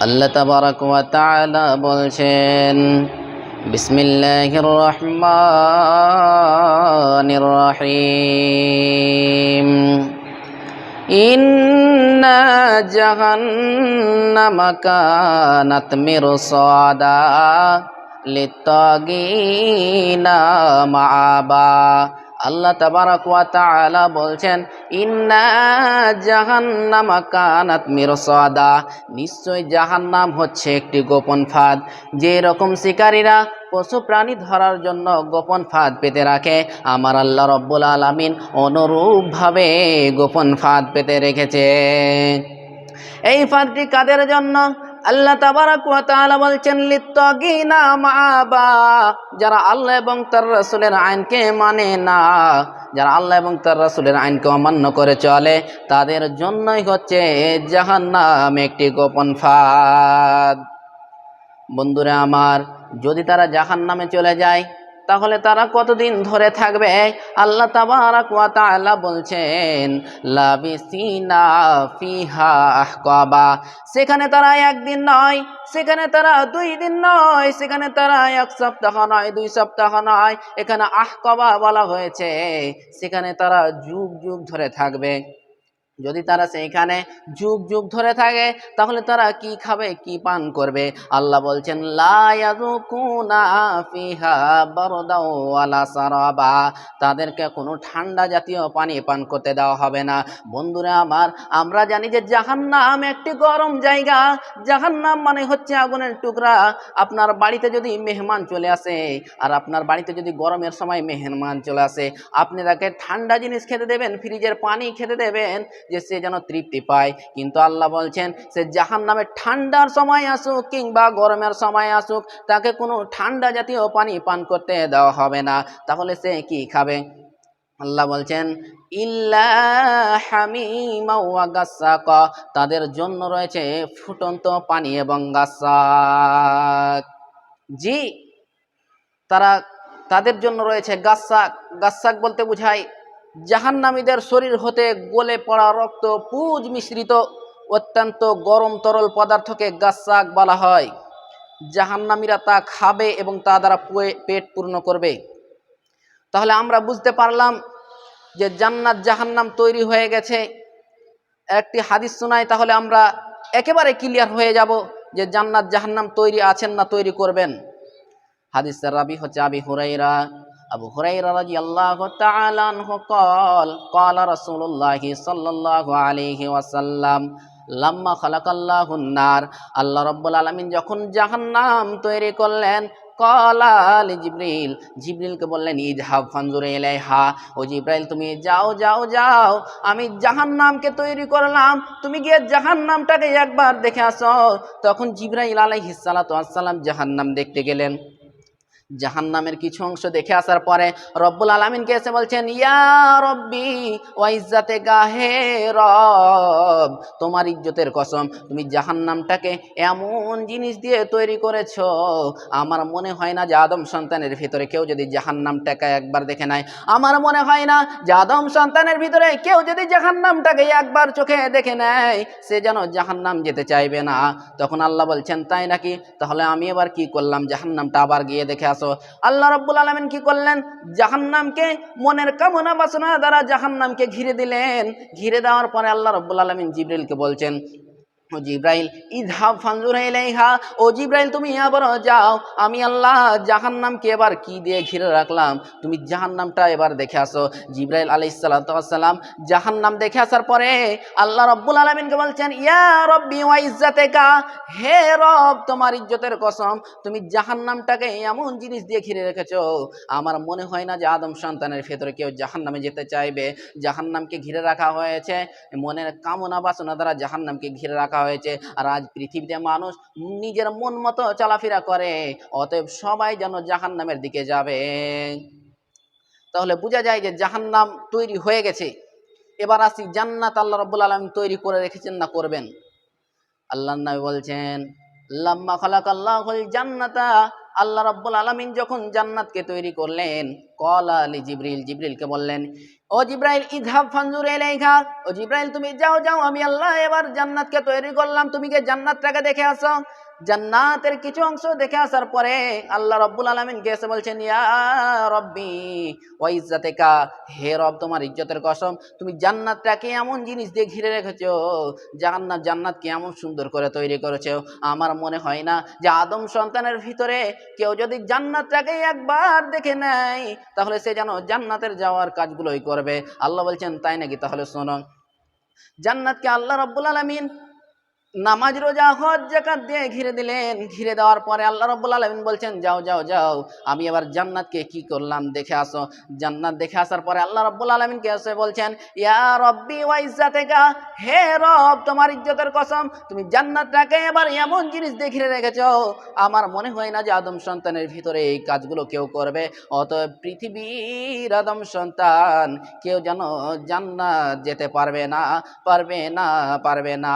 আল্লাহ তাবারাক ওয়া তাআলা বলছেন, বিসমিল্লাহির রহমানির রহিম, ইন্না জাহান্নামা কানাত মিরসাদা লিত্তাগিনা মাআবা। আল্লাহ তাবারাক ওয়া তাআলা বলছেন, ইন্না জাহান্নামা কানাত মিরসাদা, নিশ্চয় জাহান্নাম হচ্ছে একটি গোপন ফাঁদ। যে রকম শিকারীরা পশু প্রাণী ধরার জন্য গোপন ফাঁদ পেতে রাখে, আমার আল্লাহ রব্বুল আলামিন অনুরূপভাবে গোপন ফাঁদ পেতে রেখেছে। এই ফাঁদটি কাদের জন্য? আল্লাহ তাবারাক ওয়া তাআলা বলছেন, লিত্তাগিনা মাআবা, যারা আল্লাহ এবং তার রাসূলের আইনকে মানে না, যারা আল্লাহ এবং তার রাসূলের আইনকে অমান্য করে চলে, তাদের জন্যই হচ্ছে জাহান্নাম একটি গোপন ফাঁদ। বন্ধুরা আমার, যদি তারা জাহান্নামে চলে যায় তাহলে তারা কতদিন ধরে থাকবে? আল্লাহ তাবারাক ওয়া তাআলা বলছেন, লাবিসিনা ফিহা আহকাবা, সেখানে তারা একদিন নয়, সেখানে তারা 2 দিন নয়, সেখানে তারা 1 সপ্তাহ নয়, 2 সপ্তাহ নয়, এখানে আহকাবা বলা হয়েছে, সেখানে তারা যুগ যুগ ধরে থাকবে। যদি তারা সেইখানে যুগ যুগ ধরে থাকে তাহলে তারা কি খাবে, কি পান করবে? আল্লাহ বলছেন, লা ইয়াযুকুনা ফিহা বারদাও ওয়ালা সারাবা, তাদেরকে কোনো ঠান্ডা জাতীয় পানি পান করতে দেওয়া হবে না। বন্ধুরা আমার, আমরা জানি যে জাহান্নাম একটি গরম জায়গা। জাহান্নাম মানে হচ্ছে আগুনের টুকরা। আপনার বাড়িতে যদি মেহমান চলে আসে, আর আপনার বাড়িতে যদি গরমের সময় মেহমান চলে আসে, আপনি তাকে ঠান্ডা জিনিস খেতে দেবেন, ফ্রিজের পানি খেতে দেবেন, যে সে যেন তৃপ্তি পায়। কিন্তু আল্লাহ বলছেন, সে জাহান্নামে ঠান্ডার সময় আসুক কিংবা গরমের সময় আসুক, তাকে কোনো ঠান্ডা জাতীয় পানি পান করতে দেওয়া হবে না। তাহলে সে কি খাবে? আল্লাহ বলছেন, ইল্লা হামিমা ওয়া গাসসাকা, তাদের জন্য রয়েছে ফুটন্ত পানি এবং গাসসাক। জি, তাদের জন্য রয়েছে গাসসাক। গাসসাক বলতে বোঝায় জাহান্নামীদের শরীর হতে গলে পড়া রক্ত পুঁজ মিশ্রিত অত্যন্ত গরম তরল পদার্থকে গাসসাক বলা হয়। জাহান্নামীরা তা খাবে এবং তা দ্বারা পেট পূর্ণ করবে। তাহলে আমরা বুঝতে পারলাম যে জান্নাত জাহান্নাম তৈরি হয়ে গেছে। একটি হাদিস শোনায়, তাহলে আমরা একেবারে ক্লিয়ার হয়ে যাব যে জান্নাত জাহান্নাম তৈরি আছেন না তৈরি করবেন। হাদিসের রাবি হচ্ছে আবু হুরায়রা রাদিয়াল্লাহু তাআলা আনহু ক্বালা রাসূলুল্লাহি সাল্লাল্লাহু আলাইহি ওয়াসাল্লাম, লাম্মা খালাকাল্লাহুন নার, আল্লাহ রাব্বুল আলামিন যখন জাহান্নাম তৈরি করলেন, ক্বালা লিজিবরিল, জিবরিলকে বললেন, ইযহাব ফানজুর ইলাইহা, ও জিবরাইল তুমি যাও যাও যাও, আমি জাহান্নামকে তৈরি করলাম, তুমি গিয়ে জাহান্নামটাকে একবার দেখে আসো। তখন জিবরাইল আলাইহিস সালাতু ওয়াস সালাম জাহান্নাম দেখতে গেলেন। জাহান্নামের কিছু অংশ দেখে আসার পরে রব্বুল আলামিনকে এসে বলছেন, ইয়া রব্বি ওয়া ইজ্জাতে গাহে রব, তোমার ইজ্জতের কসম, তুমি জাহান্নামটাকে এমন জিনিস দিয়ে তৈরি করেছো, আমার মনে হয় না যে আদম সন্তানের ভিতরে কেউ যদি জাহান্নামটাকে একবার দেখে নেয়, আমার মনে হয় না যে আদম সন্তানের ভিতরে কেউ যদি জাহান্নামটাকে একবার চোখে দেখে নেয় সে যেন জাহান্নাম যেতে চাইবে না। তখন আল্লাহ বলছেন, তাই নাকি? তাহলে আমি এবার কি করলাম, জাহান্নামটা আবার গিয়ে দেখে আসো। আল্লাহ রাব্বুল আলামিন কি করলেন? জাহান্নামকে মনের কামনা বাসনা দ্বারা জাহান্নামকে ঘিরে দিলেন। ঘিরে দেওয়ার পরে আল্লাহ রাব্বুল আলামিন জিবরিলকে বলছেন, ও জিবরাইল ইযহাব ফানজুর ইলাইহা, ও জিবরাইল তুমি আবার যাও, আমি আল্লাহ জাহান্নামকে এবার কি দিয়ে ঘিরে রাখলাম, তুমি জাহান্নামটা এবার দেখে আসো। জিবরাইল আলাইহিস সালাতু ওয়াস সালাম জাহান্নাম দেখে আসার পরে আল্লাহ রাব্বুল আলামিনকে বলছেন, ইয়া রব্বি ওয়া ইজ্জাতিকা, হে রব তোমার ইজ্জতের কসম, তুমি জাহান্নামটাকে এমন জিনিস দিয়ে ঘিরে রেখেছো, আমার মনে হয় না যে আদম সন্তানের ভেতরে কেউ জাহান্নামে যেতে চাইবে। জাহান্নামকে ঘিরে রাখা হয়েছে মনের কামনা বাসনা দ্বারা, জাহান্নামকে ঘিরে রাখা হয়েছে। আর আজ পৃথিবীতে মানুষ নিজের মন মতো চলাফেরা করে, অতএব সবাই যেন জাহান্নামের দিকে যাবে। তাহলে বোঝা যায় যে জাহান্নাম তৈরি হয়ে গেছে। এবার আসি জান্নাত আল্লাহ রাব্বুল আলামিন তৈরি করে রেখেছেন না করবেন। আল্লাহর নবী বলছেন, লাম্মা খালাকাল্লাহুল জান্নাতা আল্লাহ রাব্বুল আলামিন যখন জান্নাতকে তৈরি করলেন, ক্বালা জিবরিল, জিবরিলকে বললেন, ও জিব্রাইল ইযহাব ফানজুর ইলাইহা, ও জিব্রাইল তুমি যাও যাও, আমি আল্লাহ এবার জান্নাতকে তৈরি করলাম, তুমি গিয়ে জান্নাতটাকে দেখে আসো। জান্নাতের কিছু অংশ দেখে আসার পরে আল্লাহ রাব্বুল আলামিন এসে বলছেন, ইয়া রব্বি ওয়া ইজ্জাতিকা, হে রব তোমার ইজ্জতের কসম, তুমি জান্নাতটাকে এমন জিনিস দিয়ে ঘিরে রেখেছো, জান্নাতকে এমন সুন্দর করে তৈরি করেছো, আমার মনে হয় না যে আদম সন্তানের ভিতরে কেউ যদি জান্নাতটাকে একবার দেখে নেয় তাহলে সে যেন জান্নাতের যাওয়ার কাজগুলোই করবে। আল্লাহ বলছেন তাই নাকি? তাহলে শোনো, জান্নাতকে আল্লাহ রাব্বুল আলামিন নামাজ রোজা হজ যাকাত দিয়ে ঘিরে দিলেন। ঘিরে দেওয়ার পরে আল্লাহ রাব্বুল আলামিন বলছেন, যাও যাও যাও, আমি এবার জান্নাতকে কি করলাম দেখে আসো। জান্নাত দেখে আসার পরে আল্লাহ রাব্বুল আলামিন কে এসে বলছেন, ইয়া রব্বি ওয়া ইজ্জাতিকা, হে রব তোমার ইজ্জতের কসম, তুমি জান্নাতটাকে এবার এমন জিনিস দিয়ে ঘিরে রেখেছো, আমার মনে হয় না যে আদম সন্তানের ভিতরে এই কাজগুলো কেউ করবে। অতএব পৃথিবীর আদম সন্তান কেউ যেন জান্নাত যেতে পারবে না, পারবে না, পারবে না।